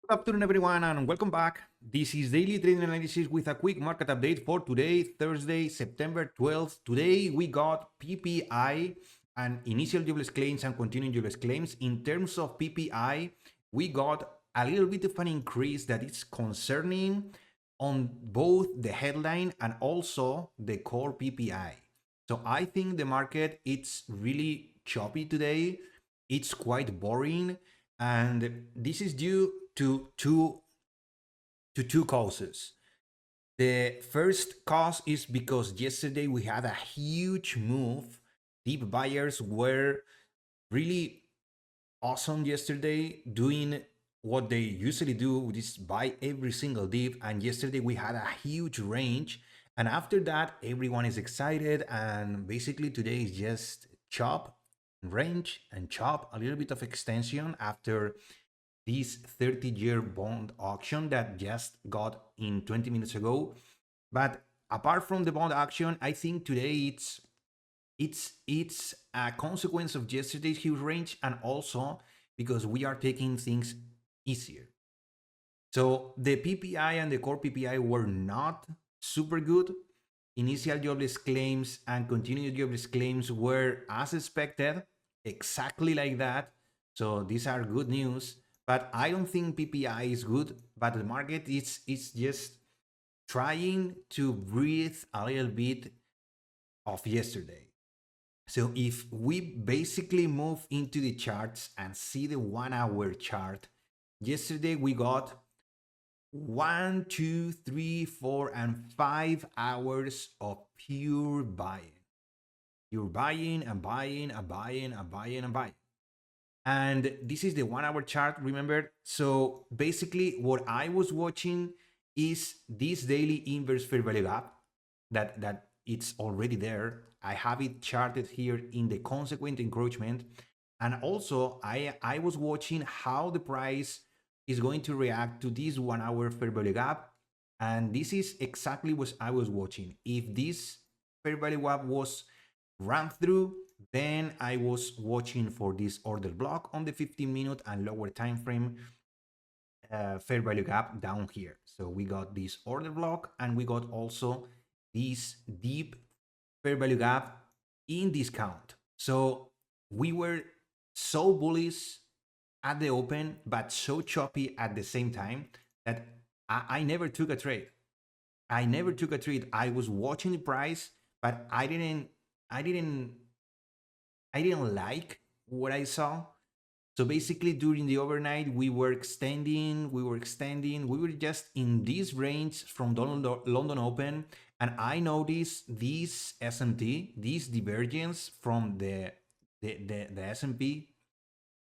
Good afternoon, everyone, and welcome back. This is Daily Trading Analysis with a quick market update for today, Thursday, September 12th. Today, we got PPI and initial jobless claims and continuing jobless claims. In terms of PPI, we got a little bit of an increase that is concerning on both the headline and also the core PPI. So I think the market, it's really choppy today. It's quite boring, and this is due to two causes. The first cause is because yesterday we had a huge move. Deep buyers were really awesome yesterday, doing what they usually do, which is buy every single dip. And yesterday we had a huge range. And after that, everyone is excited. And basically today is just chop, range, and chop, a little bit of extension after this 30-year bond auction that just got in 20 minutes ago. But apart from the bond auction, I think today it's a consequence of yesterday's huge range, and also because we are taking things easier. So the PPI and the core PPI were not super good. Initial jobless claims and continued jobless claims were as expected, exactly like that. So these are good news. But I don't think PPI is good. But the market is just trying to breathe a little bit of yesterday. So if we basically move into the charts and see the 1 hour chart, yesterday we got 1, 2, 3, 4, and 5 hours of pure buying. You're buying and buying and buying and buying and buying. And this is the 1 hour chart, remember? So basically what I was watching is this daily inverse fair value gap that it's already there. I have it charted here in the consequent encroachment. And also I was watching how the price is going to react to this 1 hour fair value gap. And this is exactly what I was watching. If this fair value gap was run through, then I was watching for this order block on the 15-minute and lower time frame fair value gap down here. So we got this order block, and we got also this deep fair value gap in discount. So we were so bullish at the open, but so choppy at the same time that I never took a trade. I never took a trade. I was watching the price, but I didn't like what I saw. So basically during the overnight, we were extending, we were just in this range from London Open. And I noticed this SMT, this divergence from the S&P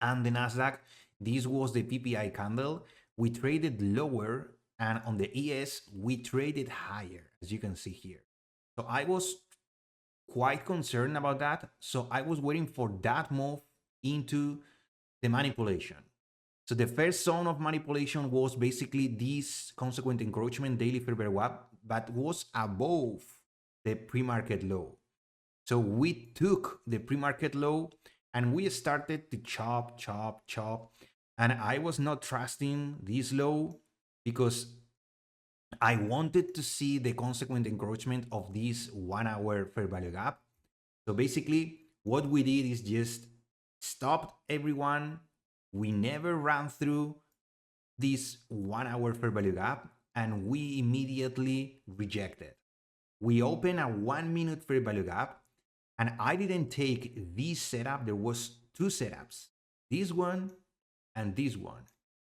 and the Nasdaq. This was the PPI candle. We traded lower, and on the ES, we traded higher, as you can see here. So I was quite concerned about that. So I was waiting for that move into the manipulation. So the first zone of manipulation was basically this consequent encroachment daily fair value gap, but was above the pre-market low. So we took the pre-market low and we started to chop. And I was not trusting this low because I wanted to see the consequent encroachment of this 1 hour fair value gap. So basically what we did is just stopped everyone. We never ran through this 1 hour fair value gap, and we immediately rejected. We opened a 1 minute fair value gap, and I didn't take this setup. There was two setups, this one and this one,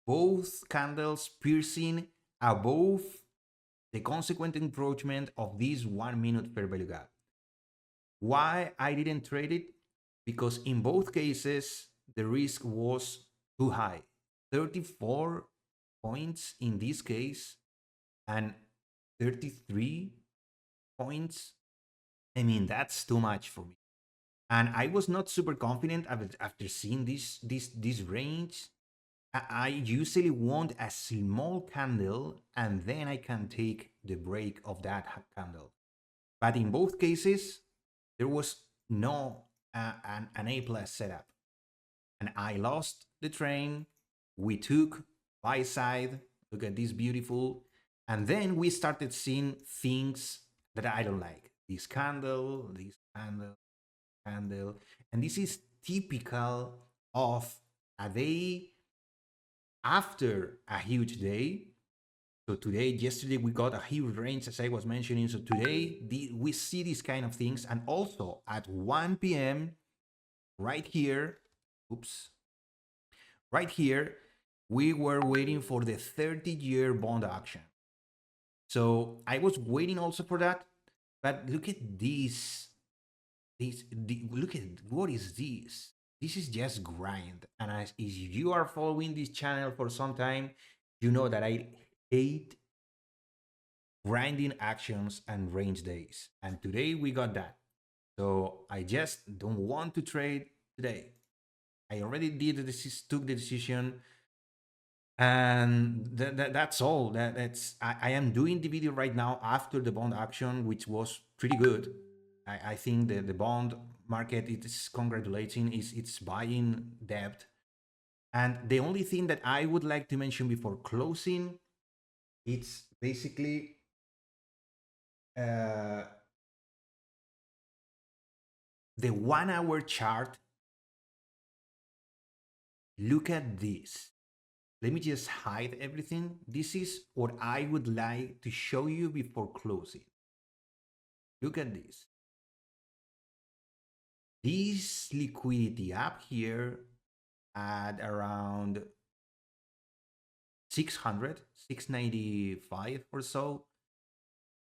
both candles piercing above the consequent encroachment of this 1 minute fair value gap. Why I didn't trade it? Because in both cases, the risk was too high. 34 points in this case and 33 points. I mean, that's too much for me. And I was not super confident after seeing this range. I usually want a small candle, and then I can take the break of that candle. But in both cases, there was no an A+ setup. And I lost the train. We took buy side. Look at this beautiful. And then we started seeing things that I don't like. This candle, candle. And this is typical of a day after a huge day. So today, yesterday, we got a huge range, as I was mentioning. So today, we see these kind of things. And also at 1 p.m., right here, oops, right here, we were waiting for the 30-year bond action. So I was waiting also for that. But look at this. Look at what is this? This is just grind. And as if you are following this channel for some time, you know that I hate grinding actions and range days. And today we got that. So I just don't want to trade today. I already took the decision, and that's all. I am doing the video right now after the bond action, which was pretty good. I think the bond market is congratulating, it's buying debt. And the only thing that I would like to mention before closing, it's basically the 1 hour chart. Look at this. Let me just hide everything. This is what I would like to show you before closing. Look at this. This liquidity up here at around 600, 695 or so.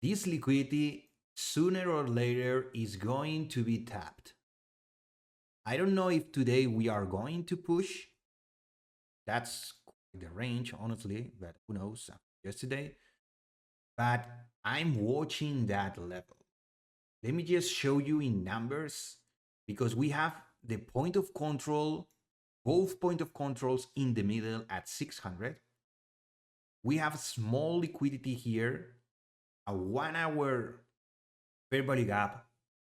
This liquidity sooner or later is going to be tapped. I don't know if today we are going to push. That's the range, honestly, but who knows, yesterday. But I'm watching that level. Let me just show you in numbers, because we have the point of control, both point of controls in the middle at 600. We have small liquidity here, a 1 hour fair value gap,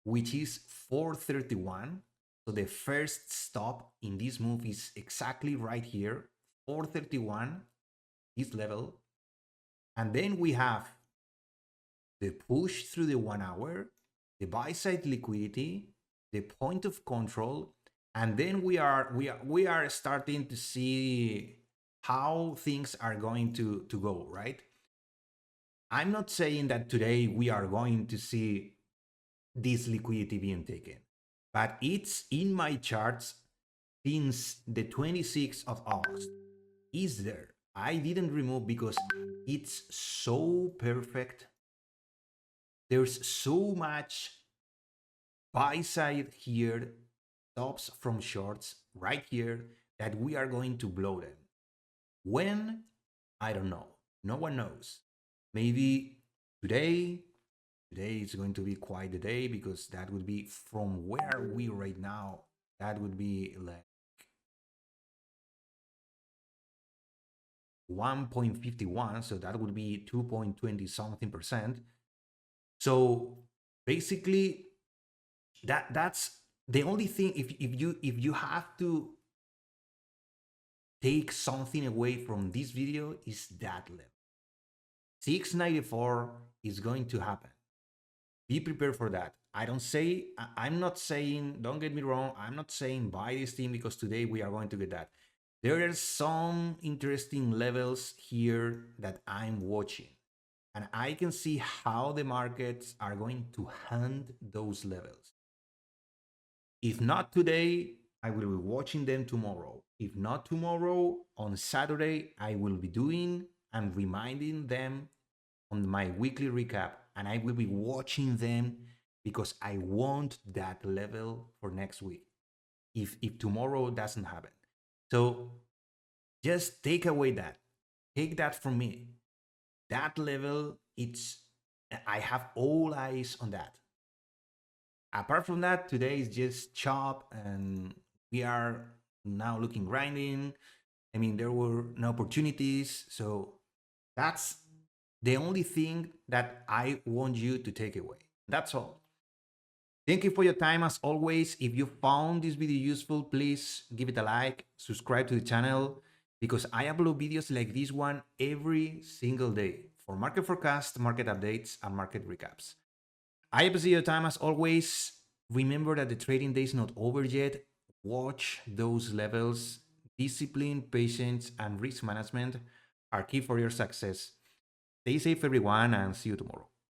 which is 431. So the first stop in this move is exactly right here, 431, this level. And then we have the push through the 1 hour, the buy side liquidity, the point of control, and then we are starting to see how things are going to go, right? I'm not saying that today we are going to see this liquidity being taken, but it's in my charts since the 26th of August. Is there? I didn't remove because it's so perfect. There's so much buy side here, stops from shorts right here, that we are going to blow them. When? I don't know. No one knows. Maybe today is going to be quite the day, because that would be from where we right now, that would be like 1.51, so that would be 2.20 something percent. So basically that's the only thing. If you have to take something away from this video, is that level 694 is going to happen. Be prepared for that. I'm not saying, don't get me wrong, I'm not saying buy this thing because today we are going to get that. There are some interesting levels here that I'm watching, and I can see how the markets are going to hunt those levels. If not today, I will be watching them tomorrow. If not tomorrow, on Saturday, I will be doing and reminding them on my weekly recap, and I will be watching them because I want that level for next week if tomorrow doesn't happen. So just take away that. Take that from me. That level, I have all eyes on that. Apart from that, today is just chop, and we are now looking grinding. I mean, there were no opportunities. So that's the only thing that I want you to take away. That's all. Thank you for your time as always. If you found this video useful, please give it a like, subscribe to the channel. because I upload videos like this one every single day for market forecasts, market updates, and market recaps. I appreciate your time as always. Remember that the trading day is not over yet. Watch those levels. Discipline, patience, and risk management are key for your success. Stay safe, everyone, and see you tomorrow.